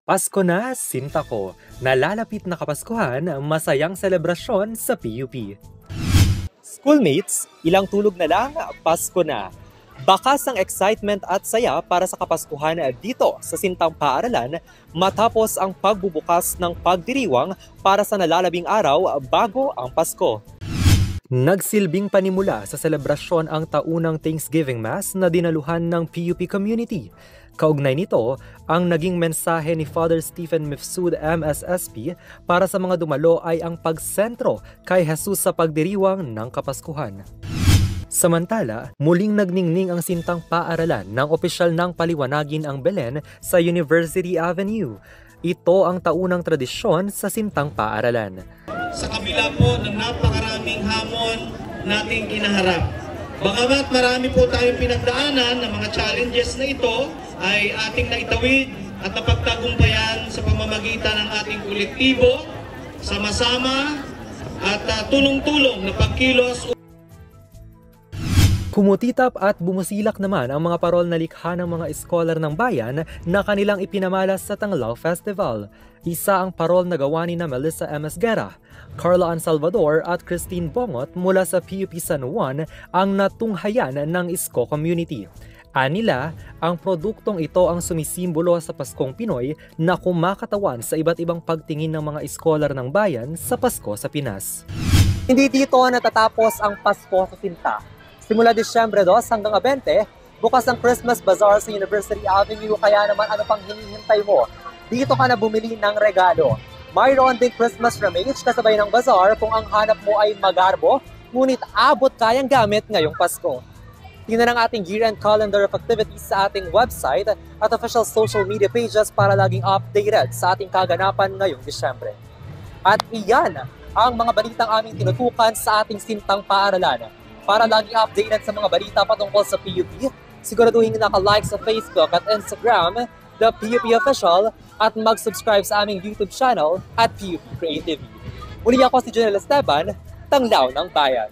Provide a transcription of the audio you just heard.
Pasko na, sinta ko. Nalalapit na Kapaskuhan, masayang selebrasyon sa PUP. Schoolmates, ilang tulog na lang, Pasko na. Bakas ang excitement at saya para sa Kapaskuhan dito sa Sintang Paaralan matapos ang pagbubukas ng pagdiriwang para sa nalalabing araw bago ang Pasko. Nagsilbing panimula sa selebrasyon ang taunang Thanksgiving Mass na dinaluhan ng PUP community. Kaugnay nito, ang naging mensahe ni Father Stephen Mifsud MSSP para sa mga dumalo ay ang pagsentro kay Jesus sa pagdiriwang ng Kapaskuhan. Samantala, muling nagningning ang Sintang Paaralan ng opisyal ng paliwanagin ang Belen sa University Avenue. Ito ang taunang tradisyon sa Sintang Paaralan. Sa kabila po ng napakaraming hamon nating kinaharap. Bagamat marami po tayong pinagdaanan ng mga challenges na ito ay ating naitawid at napagtagumpayan sa pamamagitan ng ating kolektibo, sama-sama at tulong-tulong na pagkilos. Kumutitap at bumusilak naman ang mga parol na likha ng mga eskolar ng bayan na kanilang ipinamalas sa Tanglaw Festival. Isa ang parol na gawa ni Melissa M. Esguerra, Carla Ann Salvador at Christine Bongot mula sa PUP San Juan ang natunghayan ng Isko community. Anila, ang produktong ito ang sumisimbolo sa Paskong Pinoy na kumakatawan sa iba't ibang pagtingin ng mga eskolar ng bayan sa Pasko sa Pinas. Hindi dito natatapos ang Pasko sa Sinta. Simula Disyembre 2 hanggang 20, bukas ang Christmas Bazaar sa University Avenue, kaya naman ano pang hinihintay mo? Dito ka na bumili ng regalo. Mayroon din Christmas ramage kasabay ng bazaar kung ang hanap mo ay magarbo, ngunit abot kayang gamit ngayong Pasko. Tingnan ang ating year-end calendar of activities sa ating website at official social media pages para laging updated sa ating kaganapan ngayong Disyembre. At iyan ang mga balitang aming tinutukan sa ating Sintang Paaralan. Para laging updated sa mga balita patungkol sa PUP, siguraduhin naka-like sa Facebook at Instagram, The PUP Official, at mag-subscribe sa aming YouTube channel at PUP Creativity. Muli ako si Jonel Esteban, Tanglaw ng Bayan.